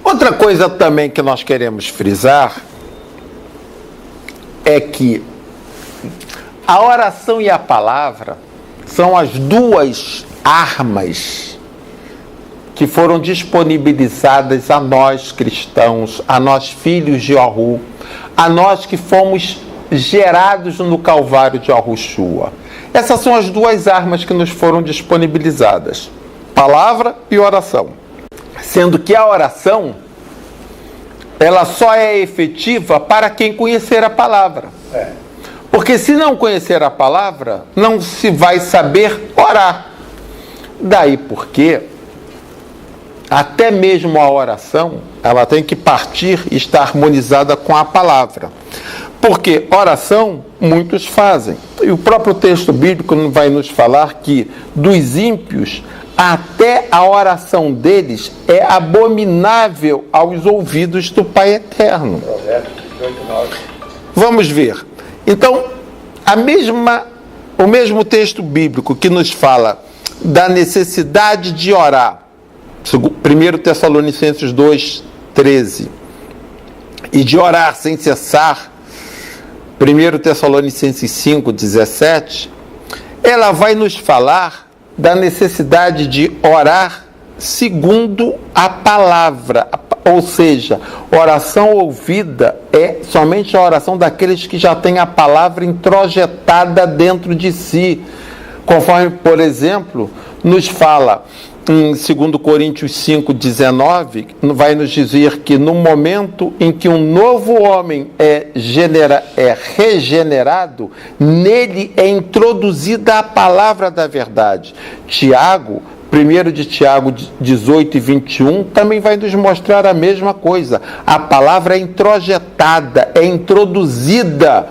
Outra coisa também que nós queremos frisar é que a oração e a palavra são as duas armas que foram disponibilizadas a nós cristãos, a nós filhos de Yahu, a nós que fomos gerados no Calvário de Yahushua. Essas são as duas armas que nos foram disponibilizadas, palavra e oração. Sendo que a oração, ela só é efetiva para quem conhecer a palavra. Porque se não conhecer a palavra, não se vai saber orar. Daí porque até mesmo a oração, ela tem que partir e estar harmonizada com a palavra. Porque oração, muitos fazem. E o próprio texto bíblico vai nos falar que dos ímpios, até a oração deles é abominável aos ouvidos do Pai Eterno. Vamos ver. Então, o mesmo texto bíblico que nos fala da necessidade de orar, 1 Tessalonicenses 2:13, e de orar sem cessar, 1 Tessalonicenses 5:17, ela vai nos falar da necessidade de orar segundo a palavra, ou seja, oração ouvida é somente a oração daqueles que já têm a palavra introjetada dentro de si, conforme, por exemplo, nos fala em 2 Coríntios 5:19, vai nos dizer que no momento em que um novo homem é regenerado, nele é introduzida a palavra da verdade. Tiago, 1 de Tiago 18:21, também vai nos mostrar a mesma coisa. A palavra é introjetada, é introduzida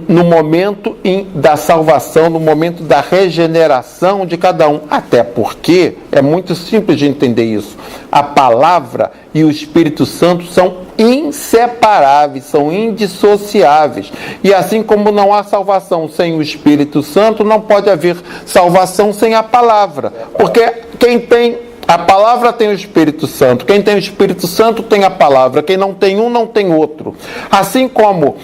no momento da salvação, no momento da regeneração de cada um. Até porque é muito simples de entender isso. A palavra e o Espírito Santo são inseparáveis, são indissociáveis. E assim como não há salvação sem o Espírito Santo, não pode haver salvação sem a palavra. Porque quem tem a palavra tem o Espírito Santo. Quem tem o Espírito Santo tem a palavra. Quem não tem um, não tem outro. Assim como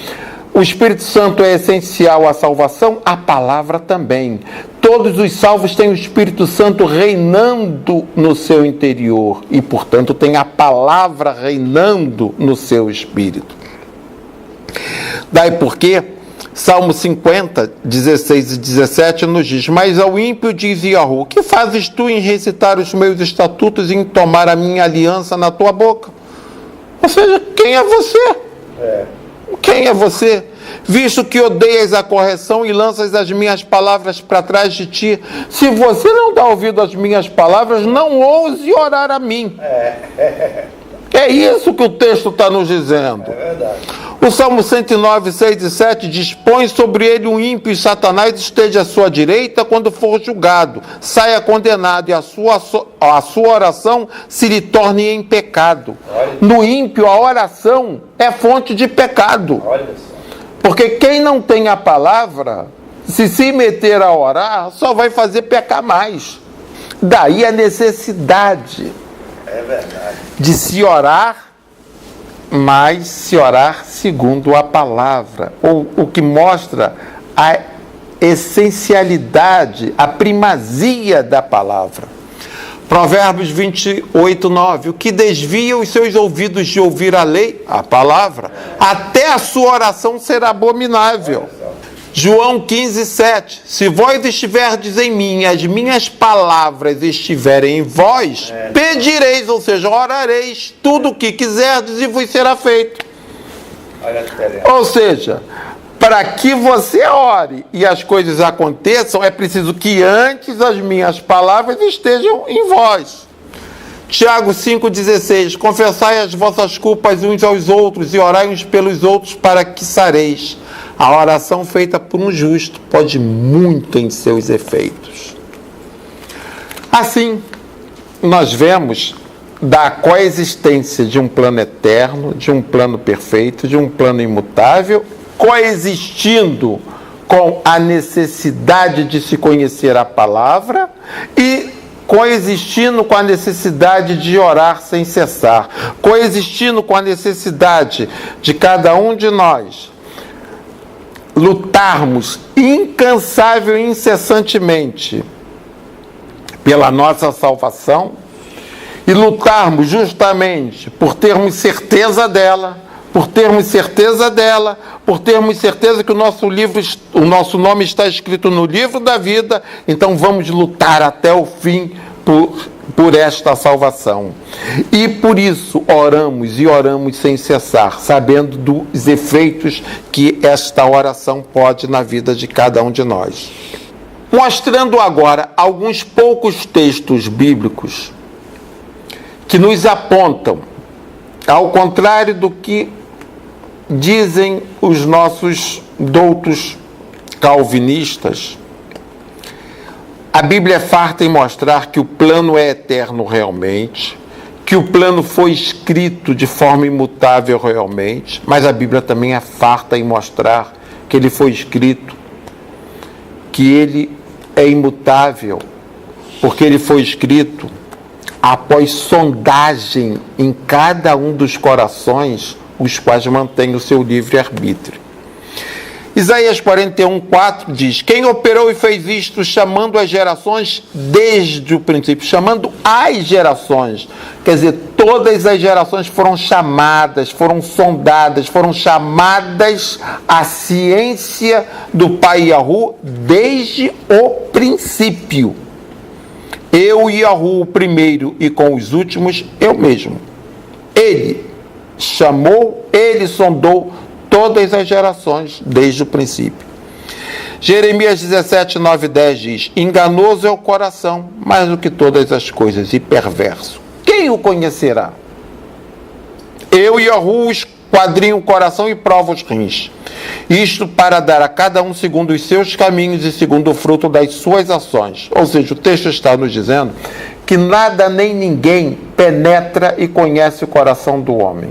o Espírito Santo é essencial à salvação, a palavra também. Todos os salvos têm o Espírito Santo reinando no seu interior e, portanto, tem a palavra reinando no seu espírito. Daí porque Salmo 50, 16 e 17 nos diz: mas ao ímpio diz Yahu, que fazes tu em recitar os meus estatutos e em tomar a minha aliança na tua boca? Ou seja, quem é você? Quem é você? Visto que odeias a correção e lanças as minhas palavras para trás de ti. Se você não dá ouvido às minhas palavras, não ouse orar a mim. É isso que o texto está nos dizendo. É verdade. O Salmo 109, 6 e 7 diz: põe sobre ele um ímpio e Satanás esteja à sua direita quando for julgado. Saia condenado e a sua oração se lhe torne em pecado. No ímpio, a oração é fonte de pecado. Olha só. Porque quem não tem a palavra, se meter a orar, só vai fazer pecar mais. Daí a necessidade de se orar, mas se orar segundo a palavra, ou o que mostra a essencialidade, a primazia da palavra. Provérbios 28, 9, o que desvia os seus ouvidos de ouvir a lei, a palavra, até a sua oração será abominável. João 15, 7, se vós estiverdes em mim, as minhas palavras estiverem em vós, pedireis, ou seja, orareis tudo o que quiserdes e vos será feito. Ou seja, para que você ore e as coisas aconteçam, é preciso que antes as minhas palavras estejam em vós. Tiago 5,16, confessai as vossas culpas uns aos outros e orai uns pelos outros para que sareis. A oração feita por um justo pode muito em seus efeitos. Assim, nós vemos da coexistência de um plano eterno, de um plano perfeito, de um plano imutável, coexistindo com a necessidade de se conhecer a palavra e coexistindo com a necessidade de orar sem cessar, coexistindo com a necessidade de cada um de nós lutarmos incansável e incessantemente pela nossa salvação e lutarmos justamente por termos certeza dela, por termos certeza que o nosso nome está escrito no livro da vida. Então vamos lutar até o fim por esta salvação. E por isso oramos sem cessar, sabendo dos efeitos que esta oração pode na vida de cada um de nós. Mostrando agora alguns poucos textos bíblicos que nos apontam, ao contrário do que dizem os nossos doutos calvinistas, a Bíblia é farta em mostrar que o plano é eterno realmente, que o plano foi escrito de forma imutável realmente, mas a Bíblia também é farta em mostrar que ele foi escrito, que ele é imutável, porque ele foi escrito após sondagem em cada um dos corações, os quais mantêm o seu livre-arbítrio. Isaías 41:4 diz: quem operou e fez isto, chamando as gerações desde o princípio, chamando as gerações, quer dizer, todas as gerações foram chamadas, foram sondadas, foram chamadas à ciência do Pai Yahu desde o princípio. Eu, Yahu, o primeiro, e com os últimos, eu mesmo. Ele chamou, ele sondou todas as gerações desde o princípio. Jeremias 17:9-10 diz: enganoso é o coração, mais do que todas as coisas, e perverso. Quem o conhecerá? Eu, Yahu, esquadrinho o coração e provo os rins. Isto para dar a cada um segundo os seus caminhos e segundo o fruto das suas ações. Ou seja, o texto está nos dizendo que nada nem ninguém penetra e conhece o coração do homem.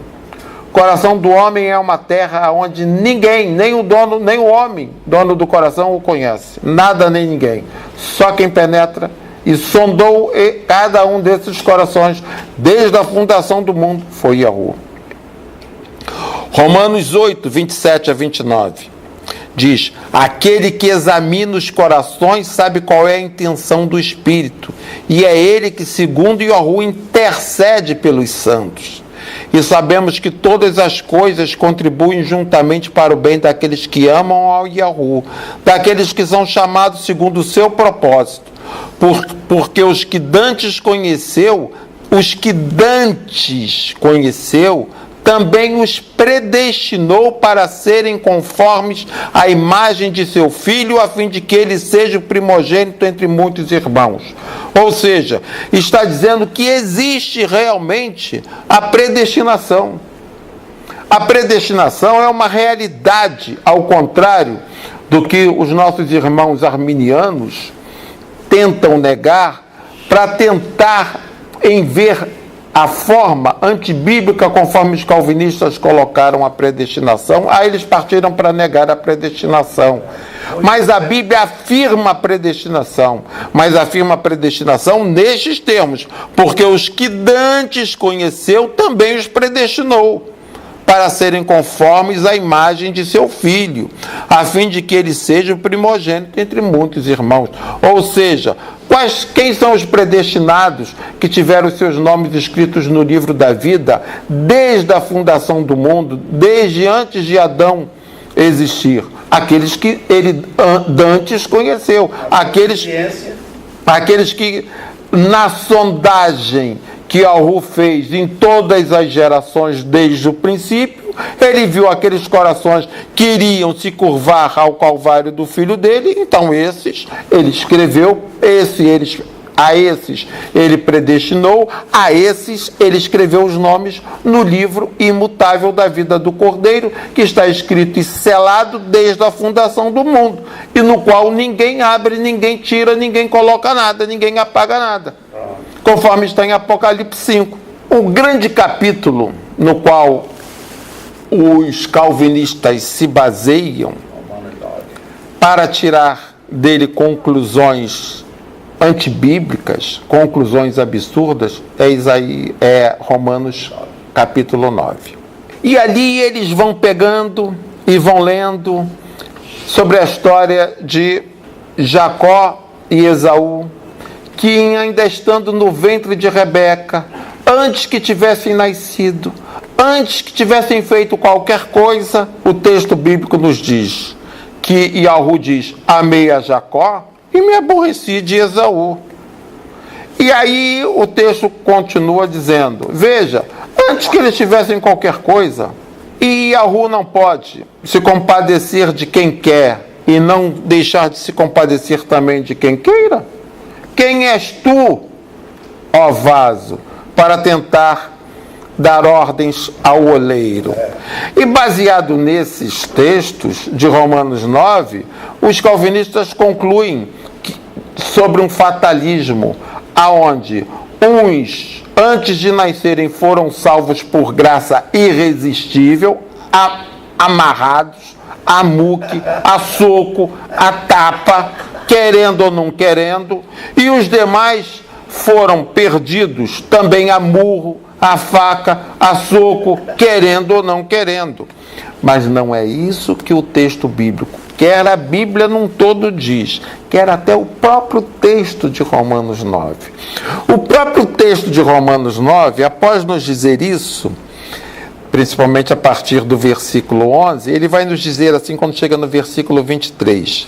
O coração do homem é uma terra onde ninguém, nem o dono, nem o homem, dono do coração, o conhece. Nada nem ninguém. Só quem penetra e sondou cada um desses corações desde a fundação do mundo foi Yahu. Romanos 8:27-29 diz: aquele que examina os corações sabe qual é a intenção do Espírito, e é ele que, segundo Yahu, intercede pelos santos. E sabemos que todas as coisas contribuem juntamente para o bem daqueles que amam ao Yahu, daqueles que são chamados segundo o seu propósito. Porque os que dantes conheceu, também os predestinou para serem conformes à imagem de seu Filho, a fim de que ele seja o primogênito entre muitos irmãos. Ou seja, está dizendo que existe realmente a predestinação. A predestinação é uma realidade, ao contrário do que os nossos irmãos arminianos tentam negar, para tentar em ver a forma antibíblica conforme os calvinistas colocaram a predestinação. Aí eles partiram para negar a predestinação. Mas a Bíblia afirma a predestinação. Mas afirma a predestinação nestes termos: porque os que dantes conheceu também os predestinou para serem conformes à imagem de seu Filho, a fim de que ele seja o primogênito entre muitos irmãos. Ou seja, quem são os predestinados que tiveram seus nomes escritos no livro da vida desde a fundação do mundo, desde antes de Adão existir? Aqueles que ele dantes conheceu, aqueles que na sondagem que Yahu fez em todas as gerações desde o princípio, ele viu aqueles corações que iriam se curvar ao calvário do Filho dele, então esses ele escreveu, a esses ele predestinou, a esses ele escreveu os nomes no livro imutável da vida do Cordeiro, que está escrito e selado desde a fundação do mundo, e no qual ninguém abre, ninguém tira, ninguém coloca nada, ninguém apaga nada, conforme está em Apocalipse 5. O grande capítulo no qual os calvinistas se baseiam para tirar dele conclusões antibíblicas, conclusões absurdas, é Romanos capítulo 9. E ali eles vão pegando e vão lendo sobre a história de Jacó e Esaú, que ainda estando no ventre de Rebeca, antes que tivessem nascido, antes que tivessem feito qualquer coisa, o texto bíblico nos diz que Yahu diz: amei a Jacó e me aborreci de Esaú. E aí o texto continua dizendo, veja, antes que eles tivessem qualquer coisa, e Yahu não pode se compadecer de quem quer e não deixar de se compadecer também de quem queira? Quem és tu, ó vaso, para tentar dar ordens ao oleiro? E baseado nesses textos de Romanos 9, os calvinistas concluem sobre um fatalismo, aonde uns, antes de nascerem, foram salvos por graça irresistível, amarrados, a muque, a soco, a tapa, querendo ou não querendo, e os demais foram perdidos também a murro, a faca, a soco, querendo ou não querendo. Mas não é isso que o texto bíblico, quer a Bíblia num todo diz, quer até o próprio texto de Romanos 9. O próprio texto de Romanos 9, após nos dizer isso, principalmente a partir do versículo 11, ele vai nos dizer assim quando chega no versículo 23,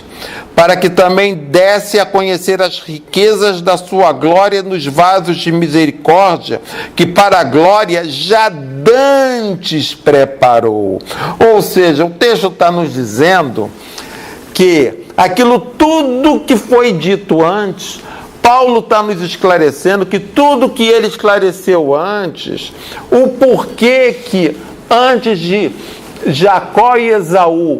para que também desse a conhecer as riquezas da sua glória nos vasos de misericórdia, que para a glória já dantes preparou. Ou seja, o texto está nos dizendo que aquilo tudo que foi dito antes, Paulo está nos esclarecendo que tudo que ele esclareceu antes, o porquê que antes de Jacó e Esaú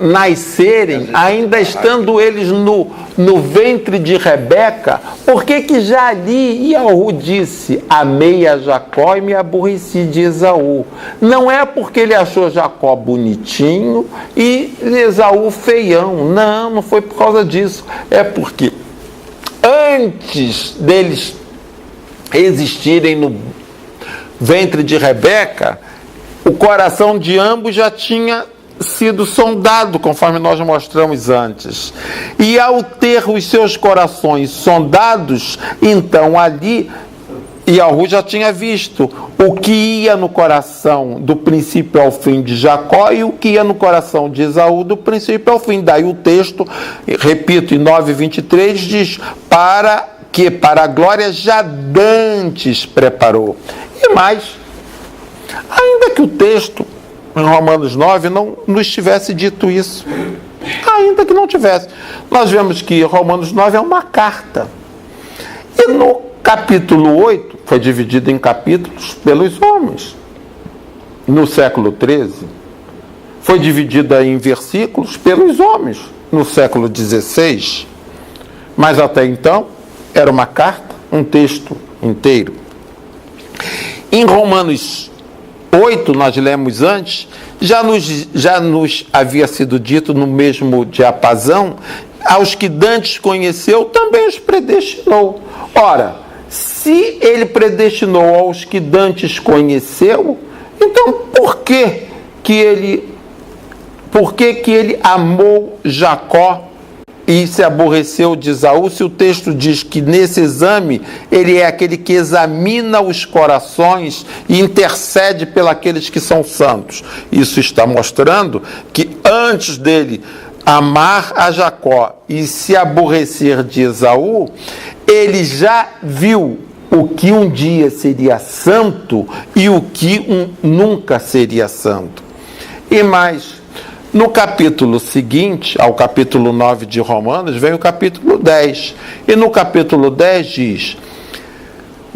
nascerem, ainda estando eles no ventre de Rebeca, por que já ali Yahu disse, amei a Jacó e me aborreci de Esaú? Não é porque ele achou Jacó bonitinho e Esaú feião, não foi por causa disso, é porque antes deles existirem no ventre de Rebeca, o coração de ambos já tinha sido sondado, conforme nós mostramos antes. E ao ter os seus corações sondados, então ali Yahu já tinha visto o que ia no coração do princípio ao fim de Jacó e o que ia no coração de Esaú do princípio ao fim. Daí o texto, repito, em 9:23 diz, para a glória já dantes preparou. E mais, ainda que o texto em Romanos 9 não nos tivesse dito isso, ainda que não tivesse, nós vemos que Romanos 9 é uma carta. E no capítulo 8, foi dividido em capítulos pelos homens. No século 13, foi dividida em versículos pelos homens. No século 16, mas até então, era uma carta, um texto inteiro. Em Romanos 8, nós lemos antes, já nos havia sido dito no mesmo diapasão, aos que dantes conheceu, também os predestinou. Ora, se ele predestinou aos que dantes conheceu, então por que ele amou Jacó e se aborreceu de Esaú, se o texto diz que nesse exame ele é aquele que examina os corações e intercede pelos que são santos? Isso está mostrando que antes dele amar a Jacó e se aborrecer de Esaú, ele já viu o que um dia seria santo e o que nunca seria santo. E mais, no capítulo seguinte, ao capítulo 9 de Romanos, vem o capítulo 10. E no capítulo 10 diz,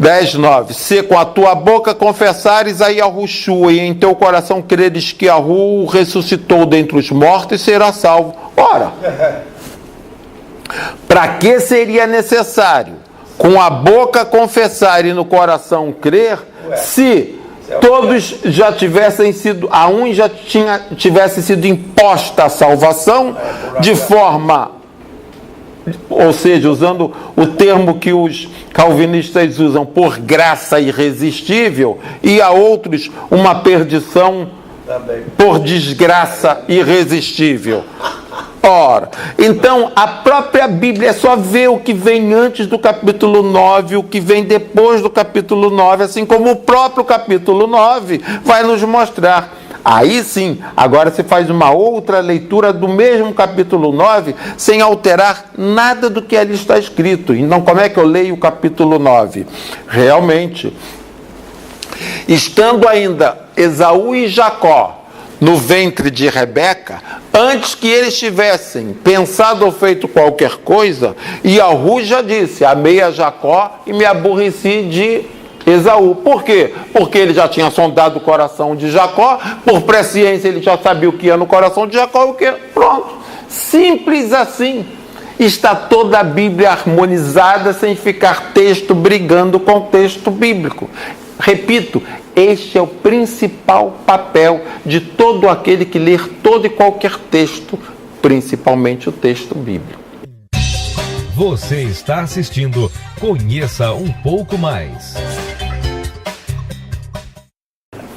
10:9, se com a tua boca confessares a Yahushua e em teu coração creres que Yahu ressuscitou dentre os mortos, será salvo. Ora, para que seria necessário com a boca confessar e no coração crer, se todos já tivessem sido, a um já tivesse sido imposta a salvação de forma ou seja, usando o termo que os calvinistas usam, por graça irresistível, e a outros uma perdição por desgraça irresistível. Ora, então a própria Bíblia é só ver o que vem antes do capítulo 9, o que vem depois do capítulo 9, assim como o próprio capítulo 9 vai nos mostrar. Aí sim, agora se faz uma outra leitura do mesmo capítulo 9, sem alterar nada do que ali está escrito. Então, como é que eu leio o capítulo 9? Realmente, estando ainda Esaú e Jacó no ventre de Rebeca, antes que eles tivessem pensado ou feito qualquer coisa, Yahu já disse: amei a Jacó e me aborreci de Esaú. Por quê? Porque ele já tinha sondado o coração de Jacó, por presciência ele já sabia o que ia no coração de Jacó, o que? Pronto. Simples assim. Está toda a Bíblia harmonizada, sem ficar texto brigando com o texto bíblico. Repito, este é o principal papel de todo aquele que ler todo e qualquer texto, principalmente o texto bíblico. Você está assistindo Conheça um pouco mais.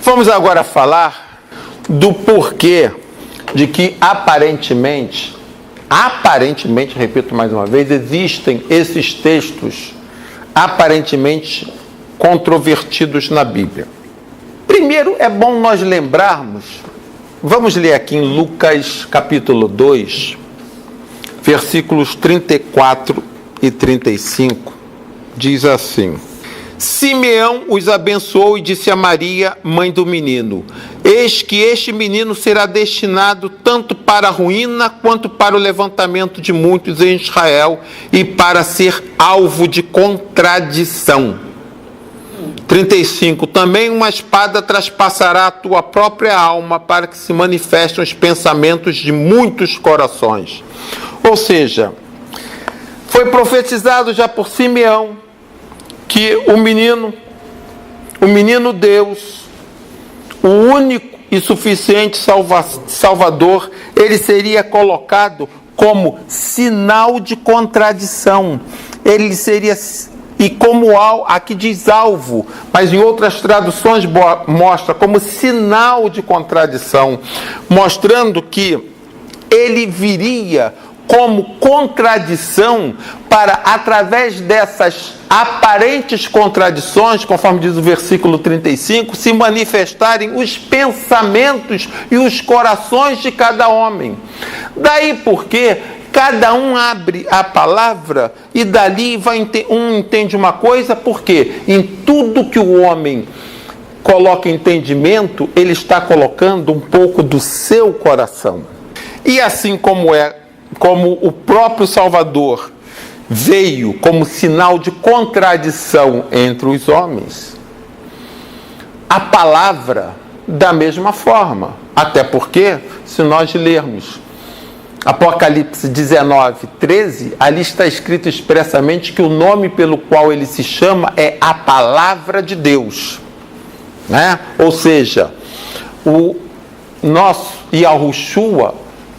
Vamos agora falar do porquê de que aparentemente, repito mais uma vez, existem esses textos aparentemente controvertidos na Bíblia. Primeiro, é bom nós lembrarmos, vamos ler aqui em Lucas capítulo 2, versículos 34 e 35, diz assim: Simeão os abençoou e disse a Maria, mãe do menino: eis que este menino será destinado tanto para a ruína quanto para o levantamento de muitos em Israel e para ser alvo de contradição. 35. Também uma espada traspassará a tua própria alma para que se manifestem os pensamentos de muitos corações. Ou seja, foi profetizado já por Simeão que o menino Deus, o único e suficiente Salvador, ele seria colocado como sinal de contradição. Ele seria, e como aqui diz alvo, mas em outras traduções mostra como sinal de contradição, mostrando que ele viria como contradição para, através dessas aparentes contradições, conforme diz o versículo 35, se manifestarem os pensamentos e os corações de cada homem. Daí porque cada um abre a palavra e dali um entende uma coisa, porque em tudo que o homem coloca entendimento, ele está colocando um pouco do seu coração. E assim como o próprio Salvador veio como sinal de contradição entre os homens, a palavra da mesma forma. Até porque, se nós lermos Apocalipse 19, 13, ali está escrito expressamente que o nome pelo qual ele se chama é a Palavra de Deus, né? Ou seja, o nosso Yahushua,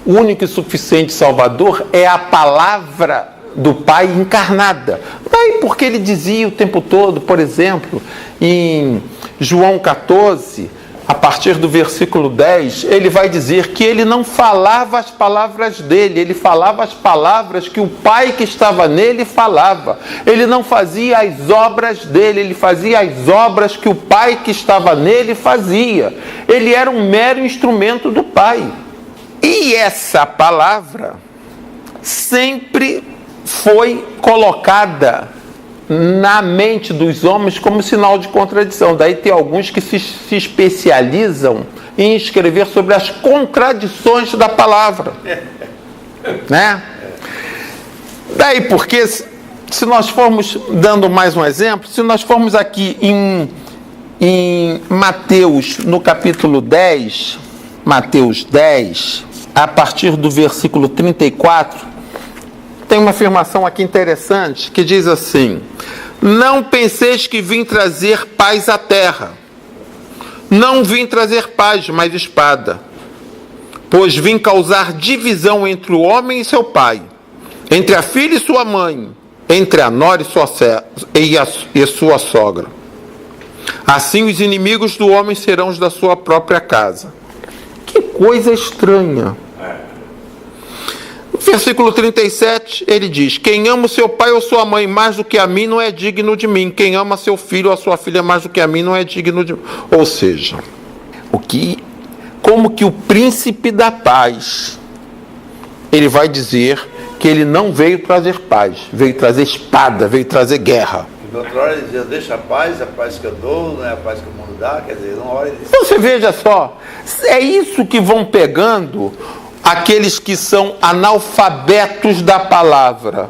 único e suficiente Salvador, é a palavra do Pai encarnada. Daí porque ele dizia o tempo todo, por exemplo, em João 14, a partir do versículo 10, ele vai dizer que ele não falava as palavras dele, ele falava as palavras que o Pai que estava nele falava. Ele não fazia as obras dele, ele fazia as obras que o Pai que estava nele fazia. Ele era um mero instrumento do Pai. E essa palavra sempre foi colocada na mente dos homens como sinal de contradição. Daí tem alguns que se especializam em escrever sobre as contradições da palavra, né? Daí porque, se nós formos, dando mais um exemplo, se nós formos aqui em Mateus, no capítulo 10, Mateus 10, a partir do versículo 34, tem uma afirmação aqui interessante que diz assim: não penseis que vim trazer paz à terra. Não vim trazer paz, mas espada. Pois vim causar divisão entre o homem e seu pai, entre a filha e sua mãe, entre a nora e sua sogra. Assim os inimigos do homem serão os da sua própria casa. Que coisa estranha. No versículo 37, ele diz: quem ama o seu pai ou sua mãe mais do que a mim não é digno de mim. Quem ama seu filho ou a sua filha mais do que a mim não é digno de mim. Ou seja, como que o príncipe da paz, ele vai dizer que ele não veio trazer paz, veio trazer espada, veio trazer guerra. Na outra hora ele dizia, deixa a paz que eu dou, não é a paz que o mundo dá. Quer dizer, uma hora ele disse... Você veja só, é isso que vão pegando aqueles que são analfabetos da palavra,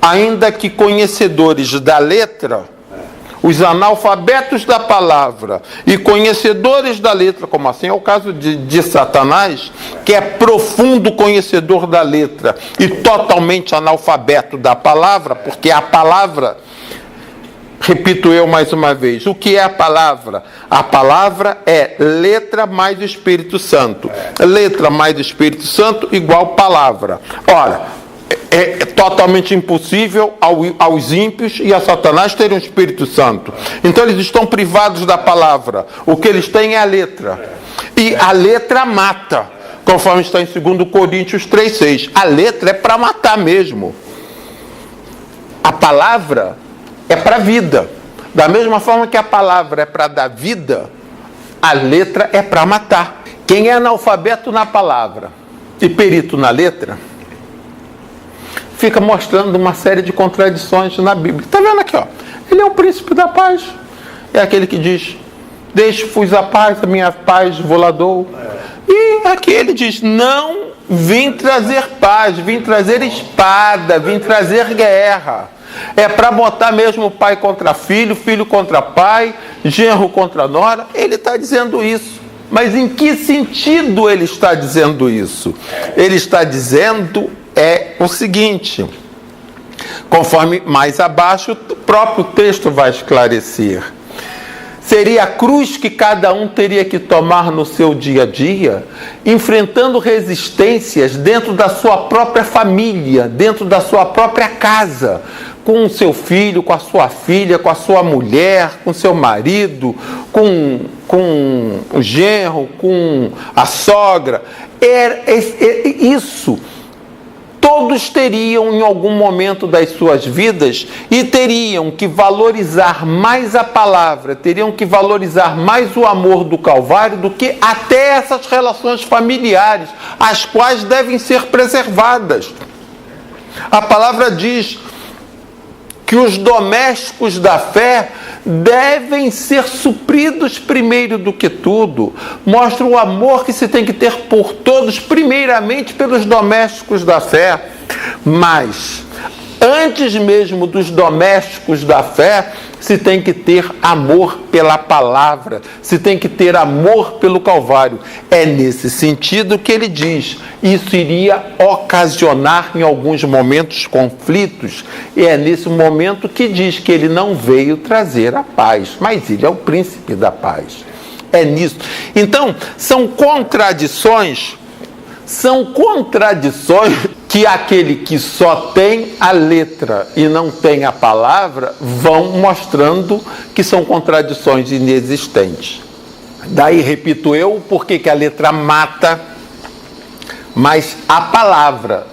ainda que conhecedores da letra. Os analfabetos da palavra e conhecedores da letra, como assim é o caso de Satanás, que é profundo conhecedor da letra e totalmente analfabeto da palavra, porque a palavra, repito eu mais uma vez, o que é a palavra? A palavra é letra mais o Espírito Santo. Letra mais o Espírito Santo igual palavra. Ora, é totalmente impossível aos ímpios e a Satanás terem o Espírito Santo. Então eles estão privados da palavra. O que eles têm é a letra. E a letra mata, conforme está em 2 Coríntios 3,6. A letra é para matar mesmo. A palavra é para a vida. Da mesma forma que a palavra é para dar vida, a letra é para matar. Quem é analfabeto na palavra e perito na letra, fica mostrando uma série de contradições na Bíblia. Está vendo aqui, ó? Ele é o príncipe da paz. É aquele que diz, deixe-vos a paz, a minha paz vou lá dou. E aqui ele diz, não vim trazer paz, vim trazer espada, vim trazer guerra. É para botar mesmo pai contra filho, filho contra pai, genro contra nora. Ele está dizendo isso. Mas em que sentido ele está dizendo isso? Ele está dizendo o seguinte, conforme mais abaixo o próprio texto vai esclarecer. Seria a cruz que cada um teria que tomar no seu dia a dia, enfrentando resistências dentro da sua própria família, dentro da sua própria casa, com o seu filho, com a sua filha, com a sua mulher, com o seu marido, com o genro, com a sogra. Isso todos teriam em algum momento das suas vidas e teriam que valorizar mais a palavra, teriam que valorizar mais o amor do Calvário do que até essas relações familiares, as quais devem ser preservadas. A palavra diz que os domésticos da fé devem ser supridos primeiro do que tudo. Mostra o amor que se tem que ter por todos, primeiramente pelos domésticos da fé. Mas, antes mesmo dos domésticos da fé, se tem que ter amor pela palavra, se tem que ter amor pelo Calvário. É nesse sentido que ele diz, isso iria ocasionar em alguns momentos conflitos, e é nesse momento que diz que ele não veio trazer a paz, mas ele é o príncipe da paz. É nisso. Então, são contradições que aquele que só tem a letra e não tem a palavra vão mostrando que são contradições inexistentes. Daí, repito eu, porque que a letra mata, mas a palavra,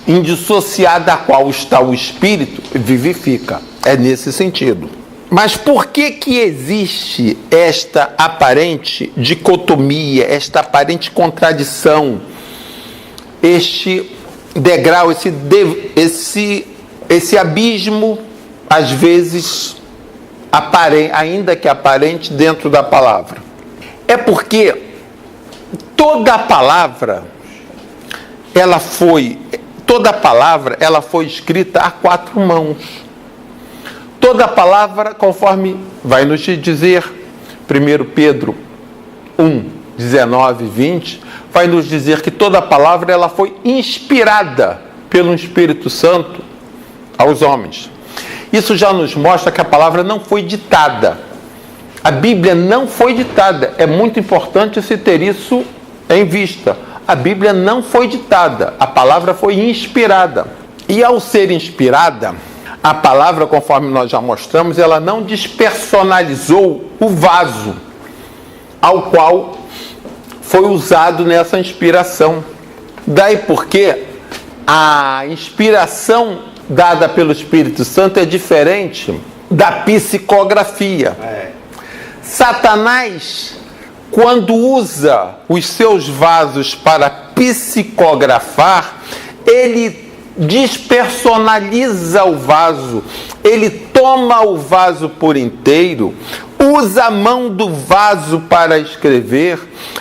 indissociada da qual está o Espírito, vivifica. É nesse sentido. Mas por que existe esta aparente dicotomia, esta aparente contradição, este degrau, esse abismo, às vezes, ainda que aparente, dentro da palavra? É porque toda palavra ela foi escrita a 4 mãos. Toda palavra, conforme vai nos dizer 1 Pedro 1, 19 e 20, vai nos dizer que toda palavra ela foi inspirada pelo Espírito Santo aos homens. Isso já nos mostra que a palavra não foi ditada. A Bíblia não foi ditada. É muito importante se ter isso em vista. a Bíblia não foi ditada, a palavra foi inspirada. E ao ser inspirada, a palavra, conforme nós já mostramos, ela não despersonalizou o vaso ao qual foi usado nessa inspiração. Daí porque a inspiração dada pelo Espírito Santo é diferente da psicografia. Satanás, quando usa os seus vasos para psicografar, ele despersonaliza o vaso, ele toma o vaso por inteiro, usa a mão do vaso para escrever,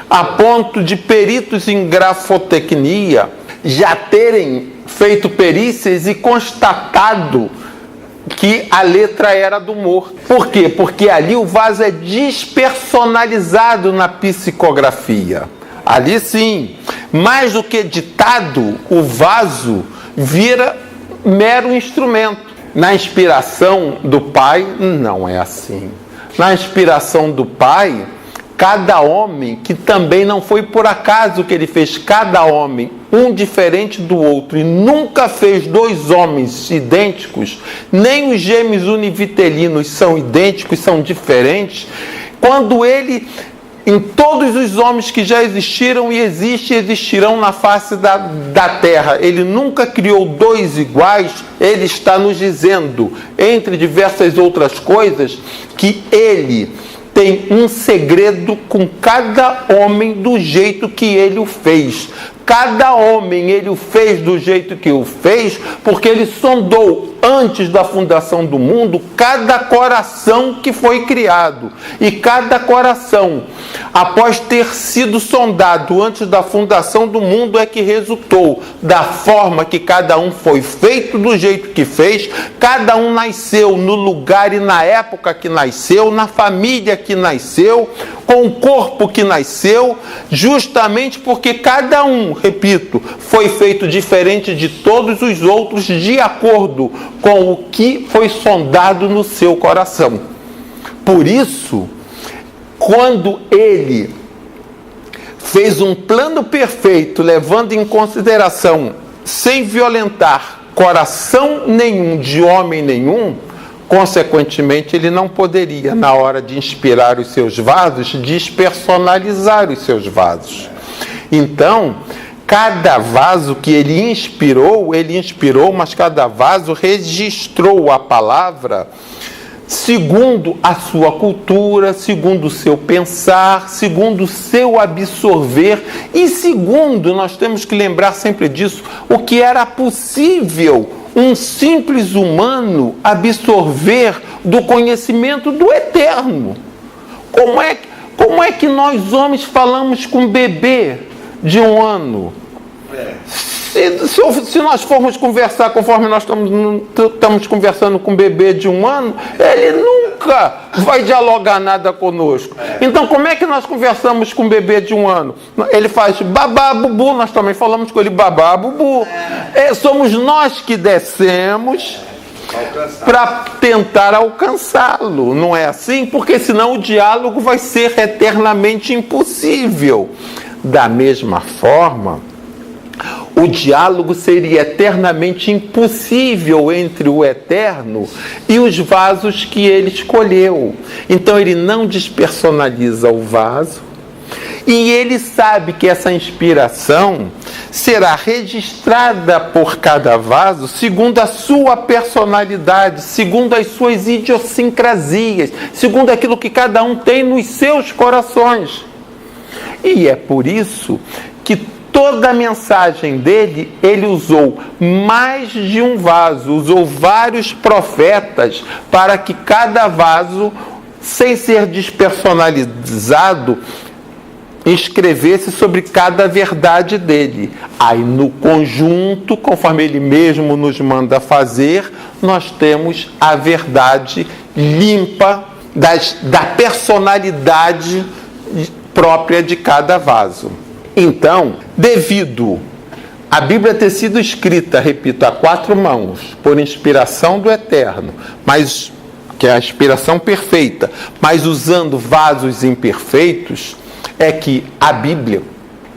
a ponto de peritos em grafotecnia já terem feito perícias e constatado que a letra era do morto. Por quê? Porque ali o vaso é despersonalizado na psicografia. Ali sim, mais do que ditado, o vaso vira mero instrumento. Na inspiração do Pai, não é assim. Na inspiração do Pai, cada homem, que também não foi por acaso que ele fez cada homem um diferente do outro, e nunca fez dois homens idênticos, nem os gêmeos univitelinos são idênticos, são diferentes. Quando ele, em todos os homens que já existiram e existem e existirão na face da terra, ele nunca criou dois iguais. Ele está nos dizendo, entre diversas outras coisas, que ele tem um segredo com cada homem do jeito que ele o fez. Cada homem ele o fez do jeito que o fez, porque ele sondou antes da fundação do mundo cada coração que foi criado. E cada coração, após ter sido sondado antes da fundação do mundo, é que resultou da forma que cada um foi feito, do jeito que fez. Cada um nasceu no lugar e na época que nasceu, na família que nasceu, com o corpo que nasceu, justamente porque cada um, repito, foi feito diferente de todos os outros, de acordo com o que foi sondado no seu coração. Por isso, quando ele fez um plano perfeito, levando em consideração, sem violentar coração nenhum de homem nenhum, consequentemente, ele não poderia, na hora de inspirar os seus vasos, despersonalizar os seus vasos. Então, cada vaso que ele inspirou, mas cada vaso registrou a palavra segundo a sua cultura, segundo o seu pensar, segundo o seu absorver e segundo, nós temos que lembrar sempre disso, o que era possível um simples humano absorver do conhecimento do eterno. Como é que nós homens falamos com um bebê de 1 ano? Se nós formos conversar conforme nós estamos conversando com um bebê de 1 ano, ele nunca vai dialogar nada conosco. Então, como é que nós conversamos com um bebê de 1 ano? Ele faz babá, bubu, nós também falamos com ele babá, bubu. Somos nós que descemos para tentar alcançá-lo, não é assim? Porque senão o diálogo vai ser eternamente impossível. Da mesma forma, o diálogo seria eternamente impossível entre o eterno e os vasos que ele escolheu. Então ele não despersonaliza o vaso e ele sabe que essa inspiração será registrada por cada vaso segundo a sua personalidade, segundo as suas idiosincrasias, segundo aquilo que cada um tem nos seus corações. E é por isso que toda a mensagem dele, ele usou mais de um vaso, usou vários profetas para que cada vaso, sem ser despersonalizado, escrevesse sobre cada verdade dele. Aí no conjunto, conforme ele mesmo nos manda fazer, nós temos a verdade limpa da personalidade própria de cada vaso. Então, devido a Bíblia ter sido escrita, repito, a 4 mãos, por inspiração do Eterno, mas que é a inspiração perfeita, mas usando vasos imperfeitos, é que a Bíblia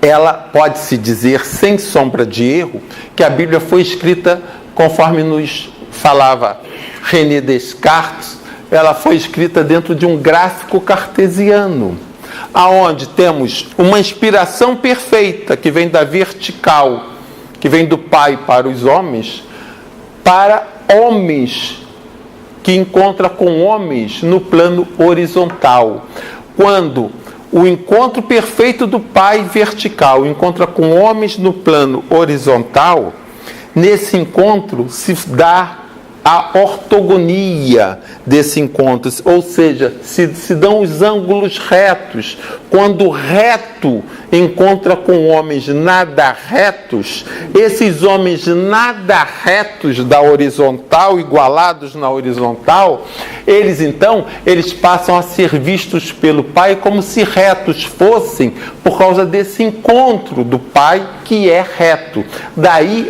ela pode-se dizer, sem sombra de erro, que a Bíblia foi escrita, conforme nos falava René Descartes, ela foi escrita dentro de um gráfico cartesiano, aonde temos uma inspiração perfeita que vem da vertical, que vem do Pai para os homens, para homens, que encontra com homens no plano horizontal. Quando o encontro perfeito do Pai vertical encontra com homens no plano horizontal, nesse encontro se dá a ortogonia desse encontro, ou seja, se dão os ângulos retos. Quando o reto encontra com homens nada retos, esses homens nada retos da horizontal, igualados na horizontal, eles passam a ser vistos pelo Pai como se retos fossem, por causa desse encontro do Pai que é reto. Daí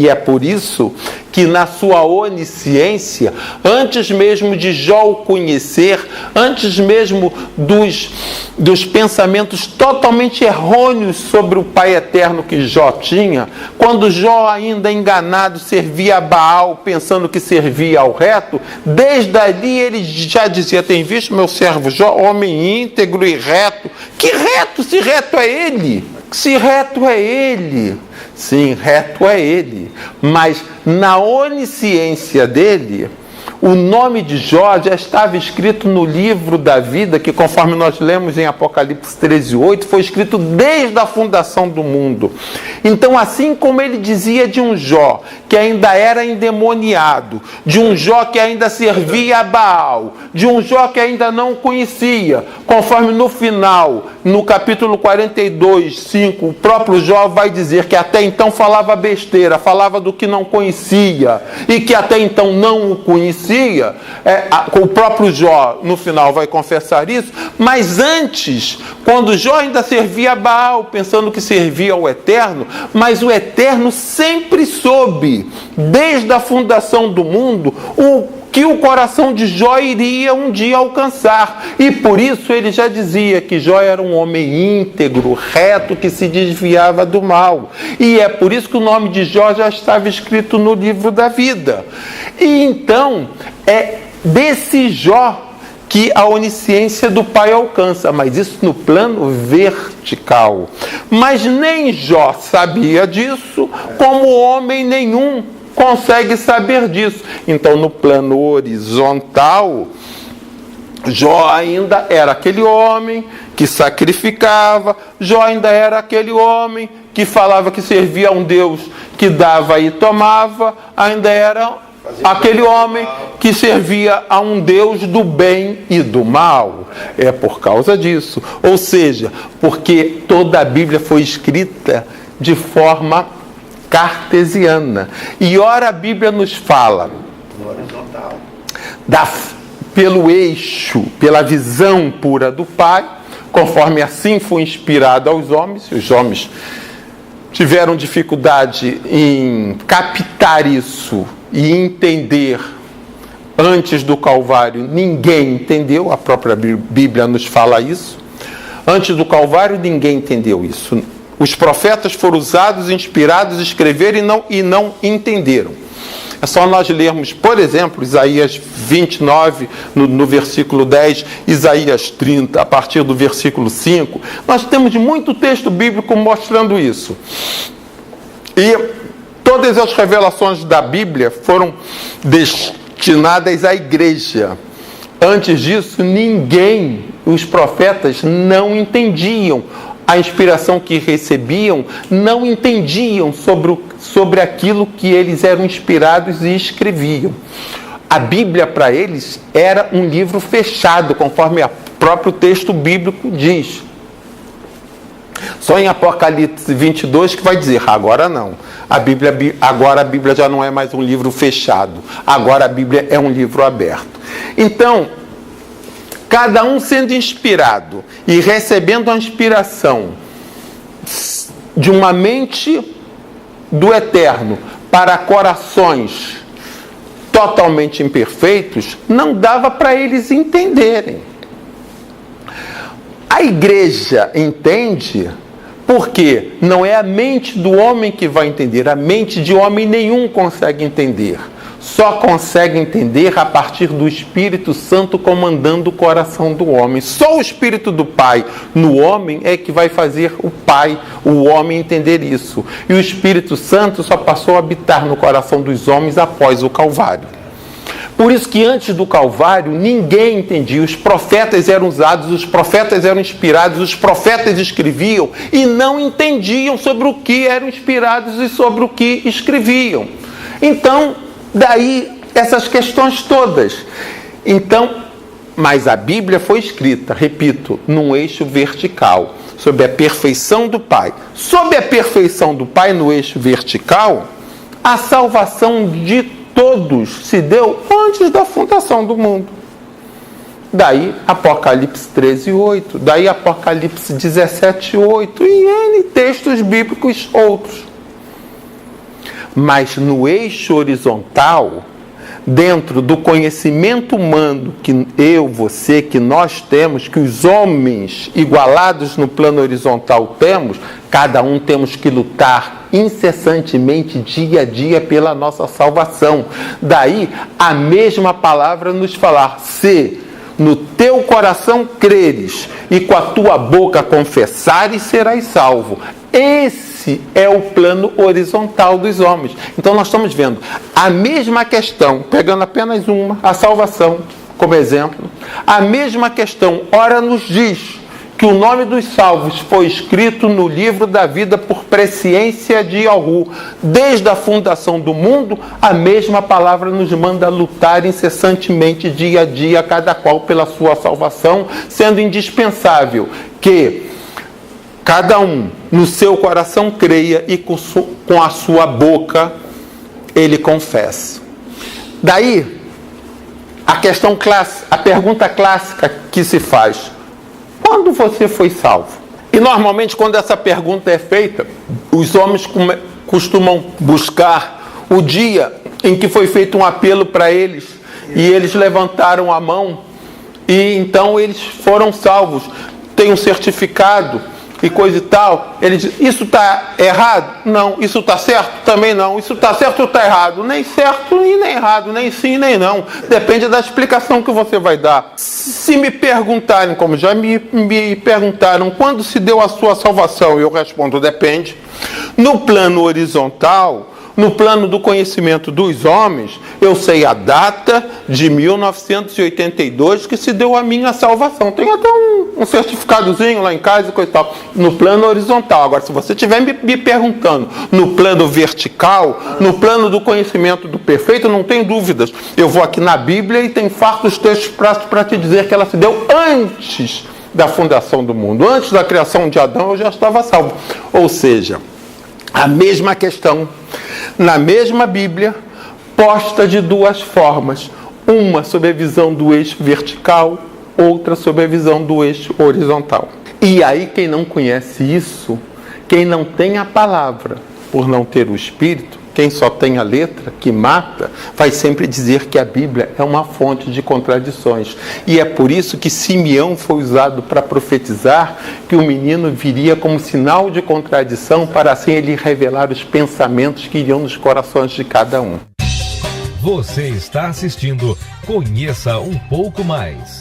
é por isso que na sua onisciência, antes mesmo de Jó o conhecer, antes mesmo dos pensamentos totalmente errôneos sobre o Pai eterno que Jó tinha, quando Jó ainda enganado servia a Baal, pensando que servia ao reto, desde ali ele já dizia: tem visto meu servo Jó, homem íntegro e reto. Que reto? Se reto é ele! Se reto é ele! Sim, reto é ele. Mas na onisciência dele, o nome de Jó já estava escrito no livro da vida, que conforme nós lemos em Apocalipse 13:8, foi escrito desde a fundação do mundo. Então, assim como ele dizia de um Jó que ainda era endemoniado, de um Jó que ainda servia a Baal, de um Jó que ainda não conhecia, conforme no final, no capítulo 42:5, o próprio Jó vai dizer que até então falava besteira, falava do que não conhecia, e que até então não o conhecia. O próprio Jó no final vai confessar isso, mas antes, quando Jó ainda servia a Baal, pensando que servia ao Eterno, mas o Eterno sempre soube, desde a fundação do mundo, o que o coração de Jó iria um dia alcançar, e por isso ele já dizia que Jó era um homem íntegro, reto, que se desviava do mal, e é por isso que o nome de Jó já estava escrito no livro da vida. E então é desse Jó que a onisciência do Pai alcança, mas isso no plano vertical. Mas nem Jó sabia disso, como homem nenhum consegue saber disso. Então, no plano horizontal, Jó ainda era aquele homem que sacrificava, Jó ainda era aquele homem que falava que servia a um Deus que dava e tomava, ainda era aquele homem que servia a um Deus do bem e do mal. É por causa disso. Ou seja, porque toda a Bíblia foi escrita de forma cartesiana. E ora a Bíblia nos fala pelo eixo, pela visão pura do Pai, conforme assim foi inspirado aos homens. Os homens tiveram dificuldade em captar isso e entender. Antes do Calvário ninguém entendeu, a própria Bíblia nos fala isso. Antes do Calvário ninguém entendeu isso. Os profetas foram usados, inspirados, escreveram e não entenderam. É só nós lermos, por exemplo, Isaías 29, no versículo 10, Isaías 30, a partir do versículo 5. Nós temos muito texto bíblico mostrando isso. E todas as revelações da Bíblia foram destinadas à igreja. Antes disso, os profetas não entendiam a inspiração que recebiam, não entendiam sobre aquilo que eles eram inspirados e escreviam. A Bíblia para eles era um livro fechado, conforme o próprio texto bíblico diz. Só em Apocalipse 22 que vai dizer: agora não. Agora a Bíblia já não é mais um livro fechado. Agora a Bíblia é um livro aberto. Então, cada um sendo inspirado e recebendo a inspiração de uma mente do Eterno para corações totalmente imperfeitos, não dava para eles entenderem. A igreja entende Porque não é a mente do homem que vai entender, a mente de homem nenhum consegue entender. Só consegue entender a partir do Espírito Santo comandando o coração do homem. Só o Espírito do Pai no homem é que vai fazer o Pai, o homem, entender isso. E o Espírito Santo só passou a habitar no coração dos homens após o Calvário. Por isso que antes do Calvário ninguém entendia. Os profetas eram usados, os profetas eram inspirados, os profetas escreviam e não entendiam sobre o que eram inspirados e sobre o que escreviam. Então, daí essas questões todas. Então, mas a Bíblia foi escrita, repito, num eixo vertical, sobre a perfeição do Pai. Sob a perfeição do Pai no eixo vertical, a salvação de todos se deu antes da fundação do mundo. Daí Apocalipse 13:8, daí Apocalipse 17:8 e N textos bíblicos outros. Mas no eixo horizontal, dentro do conhecimento humano que eu, você, que nós temos, que os homens igualados no plano horizontal temos, cada um temos que lutar incessantemente, dia a dia, pela nossa salvação. Daí a mesma palavra nos falar: se no teu coração creres e com a tua boca confessares, serás salvo. Esse é o plano horizontal dos homens. Então nós estamos vendo a mesma questão, pegando apenas uma, a salvação como exemplo. A mesma questão, ora nos diz que o nome dos salvos foi escrito no livro da vida por presciência de Yahu. Desde a fundação do mundo, a mesma palavra nos manda lutar incessantemente, dia a dia, cada qual pela sua salvação, sendo indispensável que cada um no seu coração creia e com a sua boca ele confesse. Daí, a questão clássica, a pergunta clássica que se faz: quando você foi salvo? E normalmente quando essa pergunta é feita, os homens costumam buscar o dia em que foi feito um apelo para eles e eles levantaram a mão e então eles foram salvos. Tem um certificado e coisa e tal. Ele diz: isso está errado? Não. Isso está certo? Também não. Isso está certo ou está errado? Nem certo e nem errado, nem sim nem não. Depende da explicação que você vai dar. Se me perguntarem, como já me perguntaram, quando se deu a sua salvação, eu respondo: depende. No plano horizontal, no plano do conhecimento dos homens, eu sei a data de 1982 que se deu a minha salvação. Tem até um certificadozinho lá em casa e coisa e tal. No plano horizontal. Agora, se você estiver me perguntando no plano vertical, no plano do conhecimento do perfeito, não tem dúvidas. Eu vou aqui na Bíblia e tem fartos textos para te dizer que ela se deu antes da fundação do mundo. Antes da criação de Adão, eu já estava salvo. Ou seja, a mesma questão, na mesma Bíblia, posta de duas formas. Uma sob a visão do eixo vertical, outra sob a visão do eixo horizontal. E aí quem não conhece isso, quem não tem a palavra, por não ter o Espírito, quem só tem a letra, que mata, vai sempre dizer que a Bíblia é uma fonte de contradições. E é por isso que Simeão foi usado para profetizar que o menino viria como sinal de contradição, para assim ele revelar os pensamentos que iriam nos corações de cada um. Você está assistindo Conheça um pouco mais.